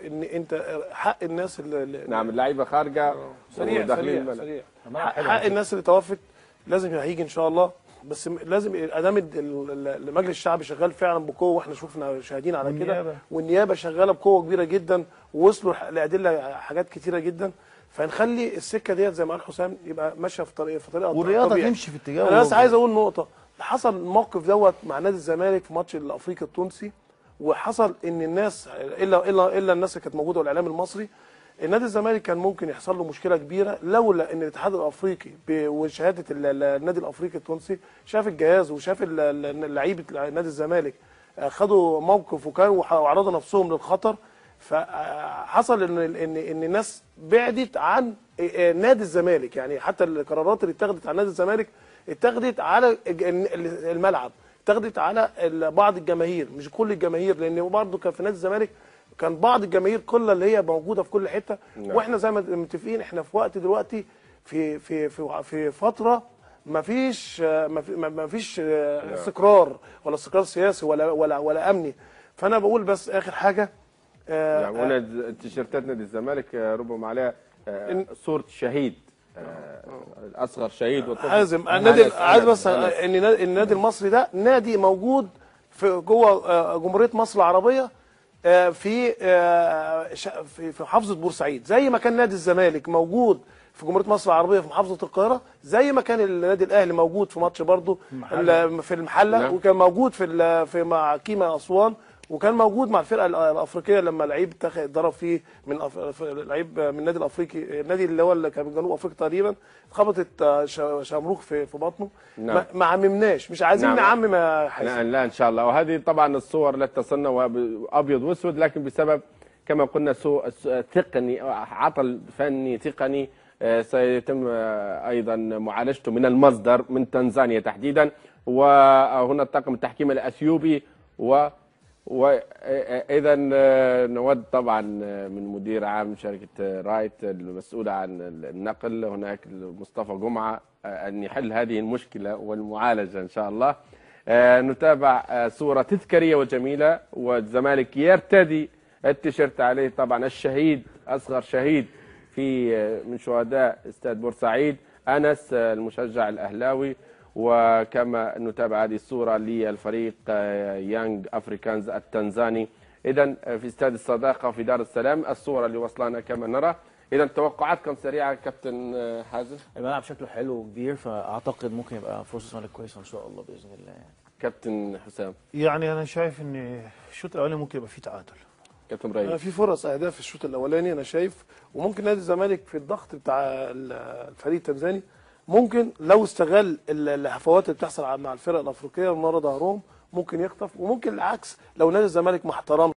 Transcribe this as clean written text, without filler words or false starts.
ان انت حق الناس اللي نعم اللعيبه خارجه سريع حق الناس اللي توفت لازم هيجي ان شاء الله، بس لازم ادام المجلس الشعبي شغال فعلا بقوه، واحنا شفنا شاهدين على كده، والنيابه شغاله بقوه كبيره جدا، ووصلوا لادله حاجات كتيره جدا، فنخلي السكه ديت زي ما قال حسام يبقى ماشيه في طريقه والرياضه تمشي في اتجاه. انا بس عايز اقول نقطه، حصل الموقف دوت مع نادي الزمالك في ماتش الافريقي التونسي، وحصل ان الناس الا الناس اللي كانت موجوده والاعلام المصري، النادي الزمالك كان ممكن يحصل له مشكله كبيره لولا ان الاتحاد الافريقي وشهاده النادي الافريقي التونسي شاف الجهاز وشاف لعيبه نادي الزمالك خدوا موقف وكانوا وعرضوا نفسهم للخطر، فحصل ان الناس بعدت عن نادي الزمالك، يعني حتى القرارات اللي اتخذت عن نادي الزمالك اتخذت على الملعب، اتخذت على بعض الجماهير، مش كل الجماهير، لان برضه كان في نادي الزمالك كان بعض الجماهير كلها اللي هي موجوده في كل حته. نعم. واحنا زي ما متفقين احنا في وقت دلوقتي في فتره ما فيش استقرار ولا استقرار سياسي ولا امني، فانا بقول بس اخر حاجه يعني هنا تيشيرتات نادي الزمالك ربما عليها صوره شهيد الاصغر شهيد حازم عايز بس ان النادي المصري ده نادي موجود في جوه جمهوريه مصر العربيه في محافظه بورسعيد، زي ما كان نادي الزمالك موجود في جمهوريه مصر العربيه في محافظه القاهره، زي ما كان النادي الاهلي موجود في ماتش برضه في المحله. نعم. وكان موجود في مع كيما اسوان، وكان موجود مع الفرقه الافريقيه لما لعيب ضرب فيه من لعيب من النادي الافريقي، النادي اللي هو اللي كان من جنوب افريقيا تقريبا، خبطت شمروخ في بطنه. نعم. ما عممناش، مش عايزين. نعم. نعمم يا حسين. لا ان شاء الله. وهذه طبعا الصور لا تصلنا ابيض واسود، لكن بسبب كما قلنا سوء تقني، عطل فني تقني سيتم ايضا معالجته من المصدر من تنزانيا تحديدا. وهنا الطاقم التحكيم الاثيوبي واذا نود طبعا من مدير عام شركه رايت المسؤوله عن النقل هناك مصطفى جمعه ان يحل هذه المشكله والمعالجه ان شاء الله. نتابع صوره تذكاريه وجميله، والزمالك يرتدي التيشيرت عليه طبعا الشهيد، اصغر شهيد في من شهداء استاد بورسعيد، انس المشجع الاهلاوي. وكما نتابع هذه الصورة للفريق يانج أفريكانز التنزاني إذا في استاد الصداقة في دار السلام، الصورة اللي وصلنا كما نرى. إذا توقعاتكم سريعة كابتن حازم؟ الملعب شكله حلو وكبير، فأعتقد ممكن يبقى فرصة الزمالك كويسة إن شاء الله بإذن الله. كابتن حسام؟ يعني أنا شايف إن الشوط الأولاني ممكن يبقى فيه تعادل. كابتن ابراهيم؟ في فرص أهداف في الشوط الأولاني أنا شايف، وممكن نادي الزمالك في الضغط بتاع الفريق التنزاني ممكن لو استغل الهفوات اللي بتحصل مع الفرق الافريقيه ونرى ظهرهم ممكن يخطف، وممكن العكس لو نادي الزمالك ما احترمش